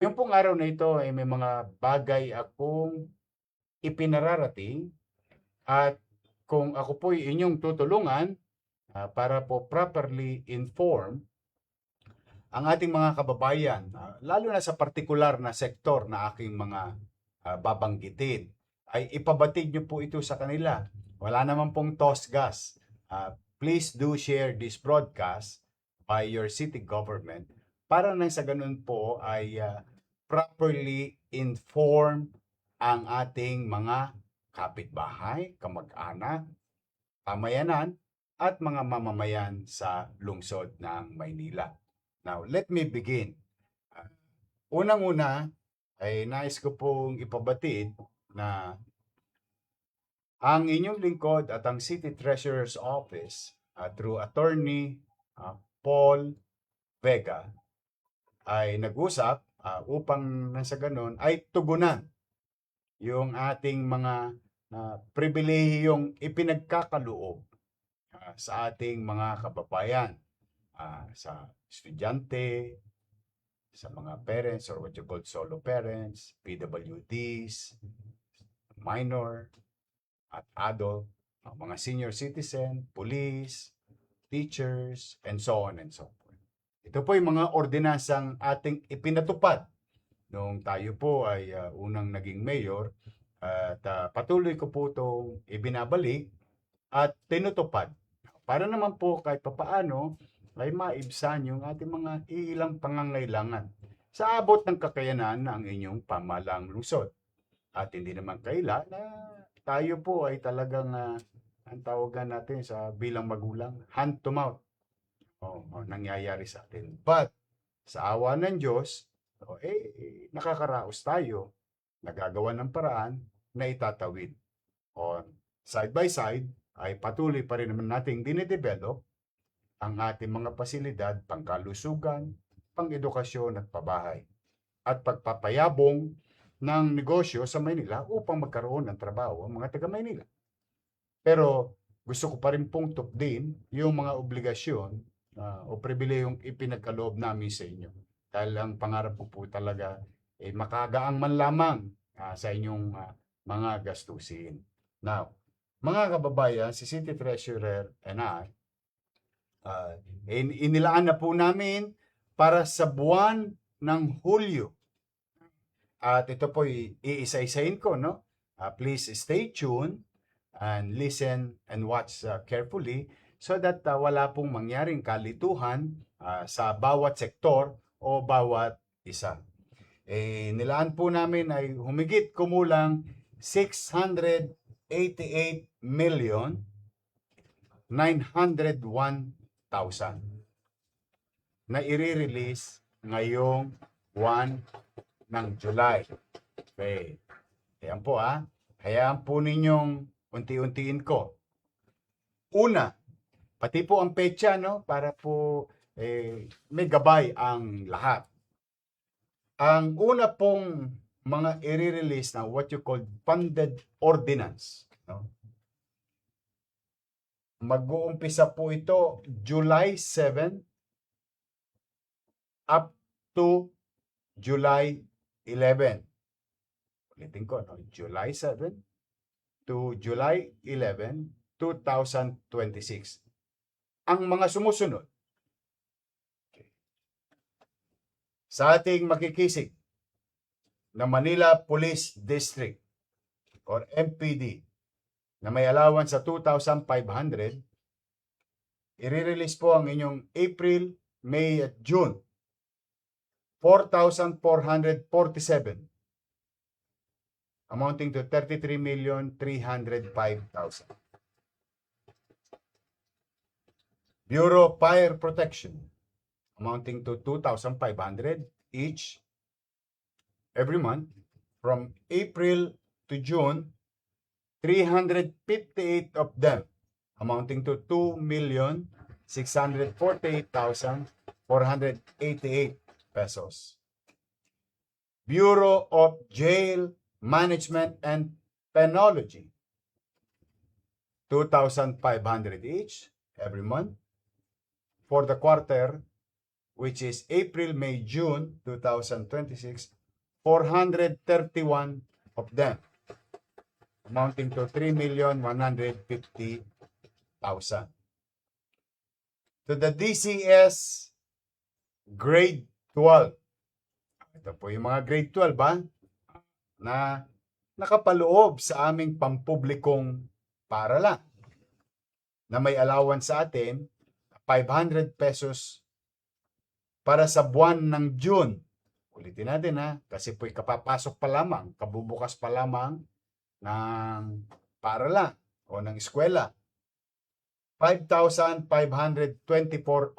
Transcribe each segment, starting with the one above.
Yung pong araw na ito ay may mga bagay akong ipinararating at kung ako po'y inyong tutulungan para po properly inform ang ating mga kababayan, lalo na sa partikular na sektor na aking mga babanggitin, ay ipabatid niyo po ito sa kanila. Wala naman pong toss gas. Please do share this broadcast by your city government para nang sa ganun po ay properly inform ang ating mga kapitbahay, kamag-anak, pamayanan, at mga mamamayan sa lungsod ng Maynila. Now, let me begin. Uh, Unang-una ay nais ko pong ipabatid na ang inyong lingkod at ang City Treasurer's Office through Attorney Paul Vega ay nag-usap upang nang sa ganun ay tugunan yung ating mga pribilehiyong ipinagkakaloob sa ating mga kababayan, sa estudyante, sa mga parents or what you call solo parents, PWDs, minor at adult, mga senior citizen, police, teachers, and so on and so forth. Ito po yung mga ordinansang ating ipinatupad noong tayo po ay unang naging mayor at patuloy ko po itong ibinabalik at tinutupad para naman po kahit papaano ay maibsan yung ating mga ilang pangangailangan sa abot ng kakayanan ng inyong pamalang lungsod. At hindi naman kaila na tayo po ay talagang ang tawagan natin sa bilang magulang, hand to mouth. Nangyayari sa atin. But sa awa ng Diyos, nakakaraos tayo, nagagawa ng paraan na itatawid. O side by side, ay patuloy pa rin naman nating dinidevelop ang ating mga pasilidad, pangkalusugan, pang-edukasyon at pabahay. At pagpapayabong ng negosyo sa Maynila upang magkaroon ng trabaho ang mga taga Maynila. Pero gusto ko pa rin pong tupdin yung mga obligasyon o pribilehiyong ipinagkaloob namin sa inyo. Dahil ang pangarap ko po talaga makagaang man lamang sa inyong mga gastusin. Now, mga kababayan, si City Treasurer and I, inilaan na po namin para sa buwan ng Hulyo. At ito po iisa-isahin ko, no? Please stay tuned and listen and watch carefully so that wala pong mangyaring kalituhan sa bawat sektor o bawat isa. Nilaan po namin ay humigit kumulang 688,901,000 na i-release ngayong buwan ng July. Okay. Ayan po hayaan po ninyong unti-untiin ko. Una, pati po ang petsa, no? Para po may gabay ang lahat. Ang una pong mga i-release na what you call funded ordinance, no? Mag-uumpisa po ito July 7 up to July 11. Ulitin ko, no? July 7 to July 11, 2026. Ang mga sumusunod, sa ating makikisig na Manila Police District or MPD na may allowance sa 2,500, i-release po ang inyong April, May at June 4,447 amounting to 33,305,000. Bureau Fire Protection amounting to 2,500 each every month from April to June, 358 of them amounting to 2,648,488 pesos. Bureau of Jail Management and Penology, 2,500 each every month. For the quarter, which is April, May, June 2026, 431 of them, amounting to 3,150,000. To the DCS grade 12. Ito po yung mga grade 12 na nakapaloob sa aming pampublikong paaralan na may allowance sa atin 500 pesos para sa buwan ng June. Ulitin natin kasi po'y kapapasok pa lamang, kabubukas pa lamang ng paaralan o ng eskwela. 5,524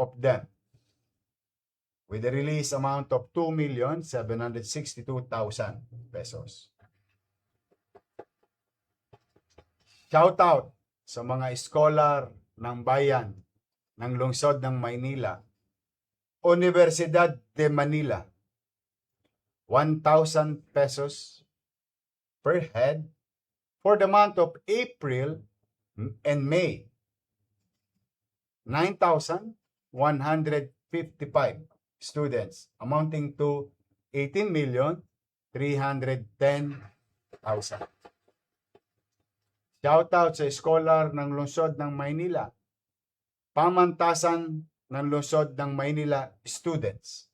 of them, with a release amount of 2,762,000 pesos. Shout out sa mga scholar ng bayan ng lungsod ng Maynila. Universidad de Manila, 1,000 pesos per head for the month of April and May. 9,155 students, amounting to 18,310,000. Shoutout sa scholar ng lungsod ng Maynila, pamantasan ng lungsod ng Maynila students.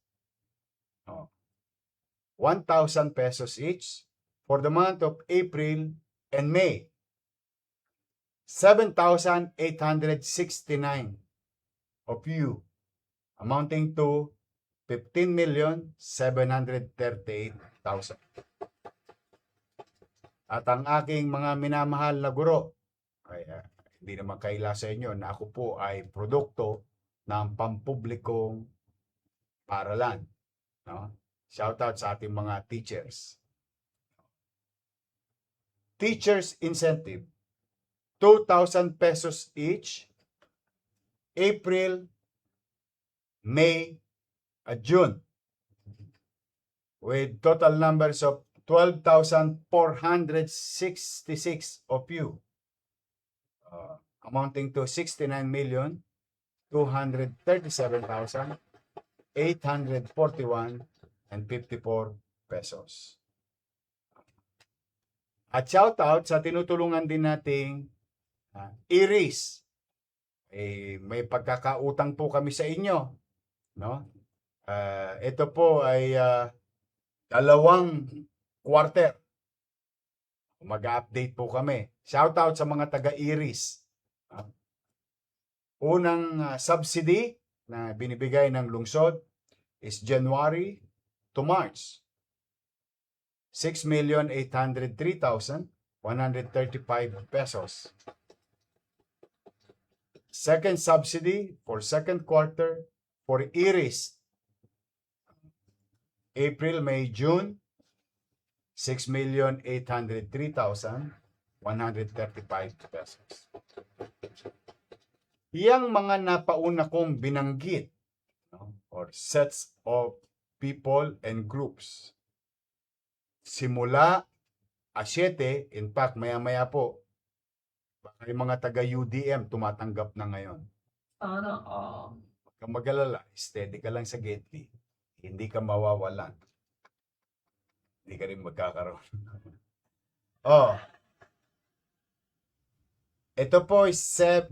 1,000 pesos each for the month of April and May. 7,869 of you, amounting to 15,738,000. At ang aking mga minamahal na guro, hindi naman kaila sa inyo na ako po ay produkto ng pampublikong paaralan. Shout out sa ating mga teachers. Teachers incentive, 2,000 pesos each, April, May, at June, with total numbers of 12,466 of you, amounting to 69,237,841.54 pesos. At shout out sa tinutulungan din nating Iris. May pagkakautang po kami sa inyo, ito po ay 2 quarter. Mag-update po kami. Shout out sa mga taga-Iris. Unang subsidy na binibigay ng lungsod is January to March. 6,803,135 pesos. Second subsidy for second quarter for Iris, April, May, June, 6,803,135 pesos. Yang mga napauna kong binanggit, or sets of people and groups, simula 7, in fact, maya-maya po, baka yung mga taga-UDM tumatanggap na ngayon. Huwag kang mag-alala, steady ka lang sa Gately. Hindi ka mawawalan. Hindi ka rin magkakaroon. Ito po is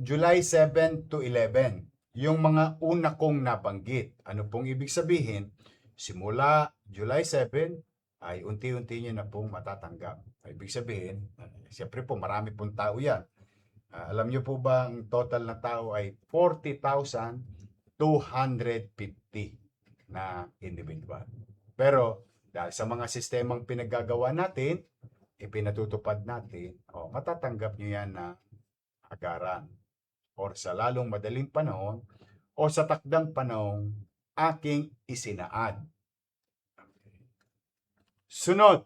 July 7 to 11. Yung mga una kong nabanggit. Ano pong ibig sabihin? Simula July 7, ay unti-unti nyo na pong matatanggap. Ibig sabihin, siyempre po marami pong tao yan. Alam nyo po ba ang total na tao ay 40,250 na individual. Pero dahil sa mga sistemang pinaggagawa natin, ipinatutupad natin, matatanggap nyo yan na agaran or sa lalong madaling panahon o sa takdang panahon aking isinaad. Sunod.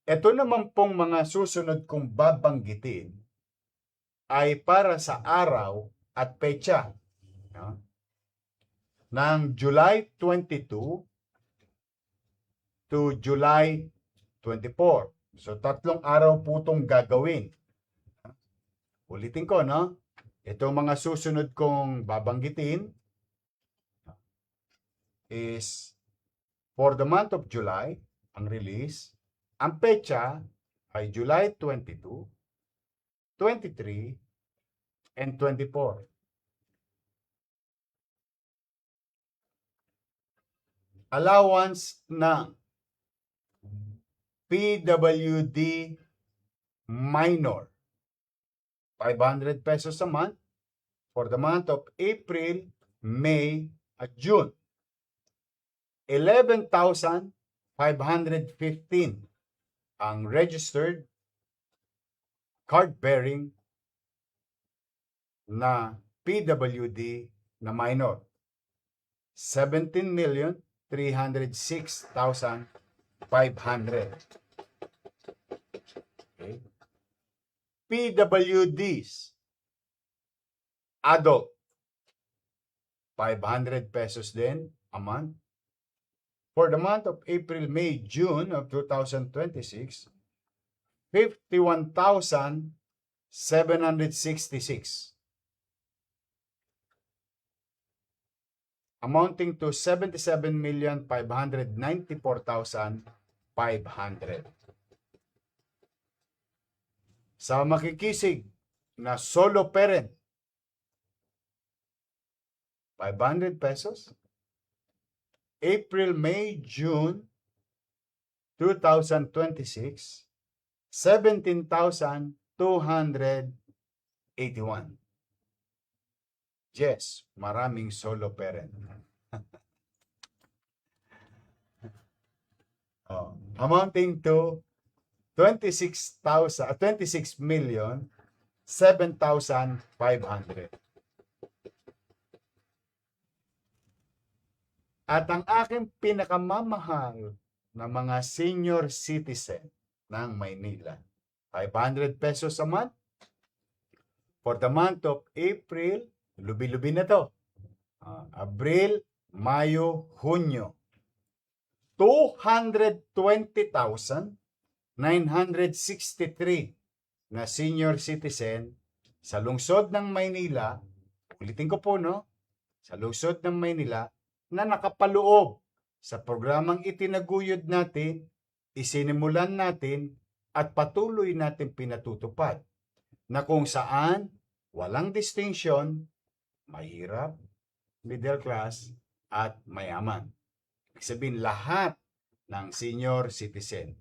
Ito naman pong mga susunod kong babanggitin ay para sa araw at petsa ng July 22 to July 24. So, 3 araw po itong gagawin. Ulitin ko, Ito mga susunod kong babanggitin is for the month of July, ang release, ang petsa ay July 22, 23, and 24. Allowance ng PWD minor, 500 pesos a month for the month of April, May, at June. 11,515 ang registered card-bearing na PWD na minor. 17,306,500. Okay. PWDs adult, 500 pesos din a month. For the month of April, May, June of 2026, 51,766. Amounting to 77,594,500. Sa makikisig na solo parent, 500 pesos. April, May, June 2026, 17,281. Yes, maraming solo parent. Amounting to 26,7,500. At ang aking pinakamamahal na mga senior citizen ng Maynila, 500 pesos a month. For the month of April, lubi-lubi na to. Abril, Mayo, Hunyo. 220,963 na senior citizen sa lungsod ng Maynila. Ulitin ko po, no? Sa lungsod ng Maynila na nakapaloob sa programang itinaguyod natin, isinimulan natin, at patuloy natin pinatutupad, na kung saan walang distinction, mahirap, middle class, at mayaman. Ibig sabihin, lahat ng senior citizen.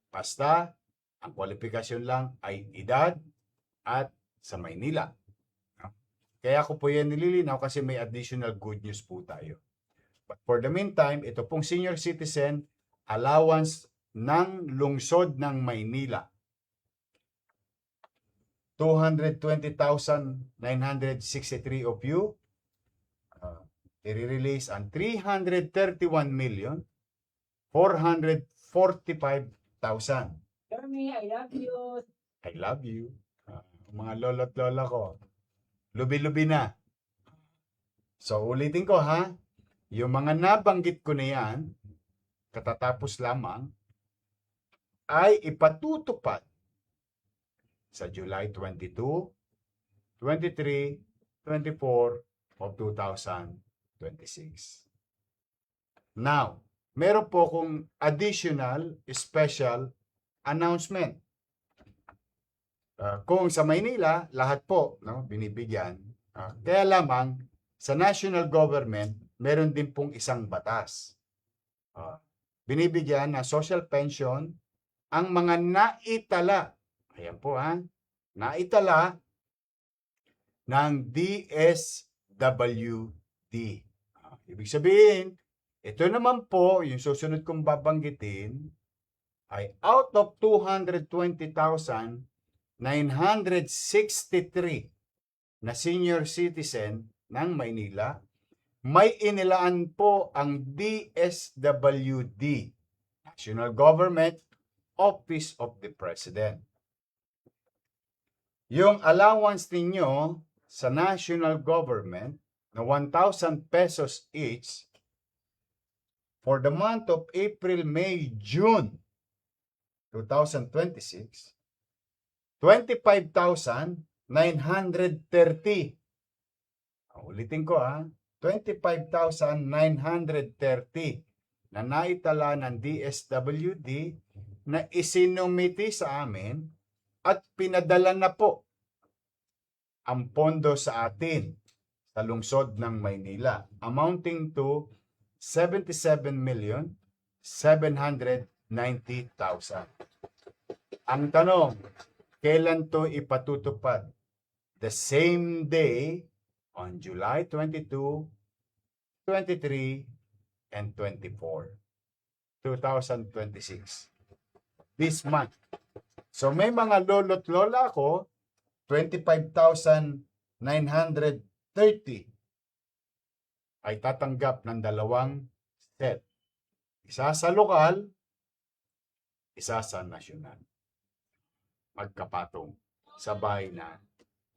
Basta, ang kwalifikasyon lang ay edad at sa Maynila. Kaya ako po yan nililinaw kasi may additional good news po tayo. But for the meantime, ito pong senior citizen allowance ng lungsod ng Maynila. 220,963 of you, i-release ang 331,445,000. Jeremy, I love you. I love you. Mga lolo't lola ko. Lubi-lubi na. So, ulitin ko ha. Yung mga nabanggit ko na yan, katatapos lamang, ay ipatutupad sa July 22, 23, 24 of 2026. Now, meron po kong additional special announcement. Kung sa Maynila, lahat po binibigyan. Kaya lamang, sa national government, meron din pong isang batas. Binibigyan na social pension ang mga naitala. Ayan po naitala ng DSWD. Ibig sabihin, ito naman po, yung susunod kong babanggitin, ay out of 220,963 na senior citizen ng Maynila, may inilaan po ang DSWD, National Government Office of the President. Yung allowance ninyo sa national government na 1,000 pesos each for the month of April, May, June 2026, 25,930. Ulitin ko 25,930 na naitala ng DSWD na isinumiti sa amin at pinadala na po ang pondo sa atin sa lungsod ng Maynila, amounting to 77,790,000. Ang tanong, kailan to ipatutupad? The same day on July 22, 23, and 24, 2026. This month. So may mga lolo't lola ako, 25,930 ay tatanggap ng dalawang set. Isa sa lokal, isa sa nasyonal. Magkapatong sabay na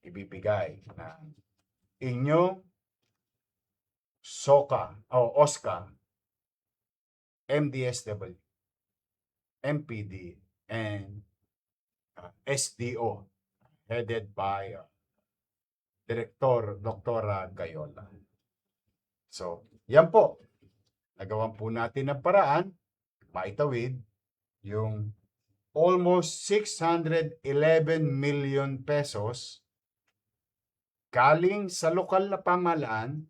ibibigay ng inyong SOCA o OSCA, MDSW, MPD, and SDO, headed by Director Dr. Gayola. So, yan po. Nagawan po natin ng paraan, maitawid, yung almost 611 million pesos galing sa lokal na pamahalaan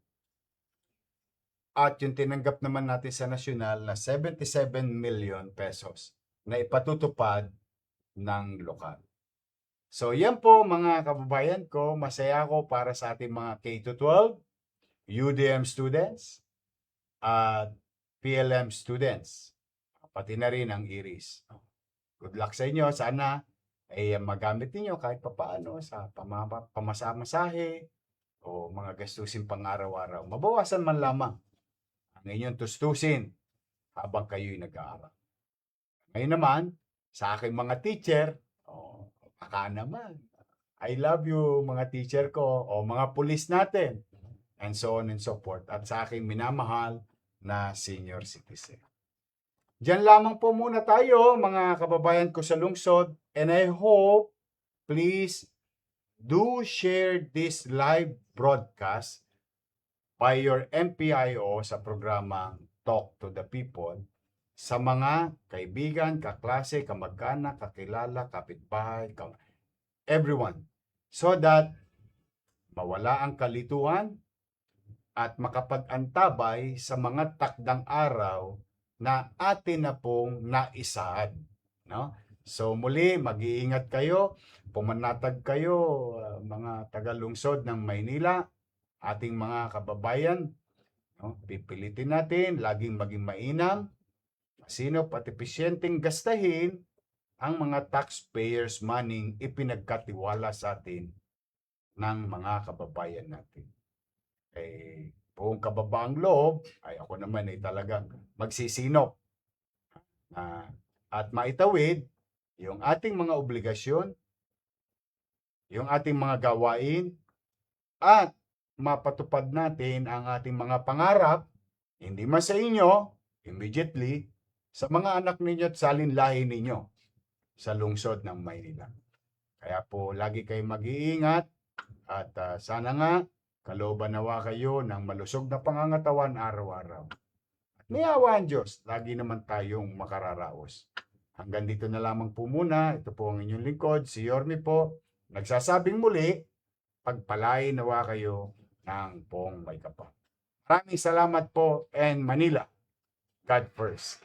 at yung tinanggap naman natin sa nasyonal na 77 million pesos na ipatutupad ng lokal. So yan po mga kababayan ko, masaya ako para sa ating mga K-12, UDM students, at PLM students, pati na rin ang IRIS. Good luck sa inyo. Sana ay magamit niyo kahit papaano sa pamasahe o mga gastusin pang araw-araw. Mabawasan man lamang ang inyong tustusin habang kayo'y nag-aaral. Ngayon naman, sa aking mga teacher, baka naman, I love you mga teacher ko o mga pulis natin, and so on and so forth. At sa aking minamahal na senior citizen. Diyan lamang po muna tayo mga kababayan ko sa lungsod, and I hope, please, do share this live broadcast by your MPIO sa programang Talk to the People sa mga kaibigan, kaklase, kamag-anak, kakilala, kapitbahay, everyone. So that mawala ang kalituhan at makapag-antabay sa mga takdang araw na atin na pong naisaad. No? So muli, mag-iingat kayo, pumanatag kayo, mga taga-lungsod ng Maynila, ating mga kababayan, no? Pipilitin natin, laging maging mainam, masinop at epesyenteng gastahin ang mga taxpayers' money ipinagkatiwala sa atin ng mga kababayan natin. Buong kababaang loob, ay ako naman ay talagang magsisinop at maitawid yung ating mga obligasyon, yung ating mga gawain, at mapatupad natin ang ating mga pangarap, hindi man sa inyo, immediately, sa mga anak ninyo at salinlahi ninyo sa lungsod ng Maynila. Kaya po, lagi kayong mag-iingat at sana nga, kalooban nawa kayo ng malusog na pangangatawan araw-araw. At may awa ang Diyos, lagi naman tayong makararaos. Hanggang dito na lamang po muna. Ito po ang inyong lingkod, si Yorme po. Nagsasabing muli, pagpalain nawa kayo ng Pong May Kapal. Maraming salamat po, and Manila, God first.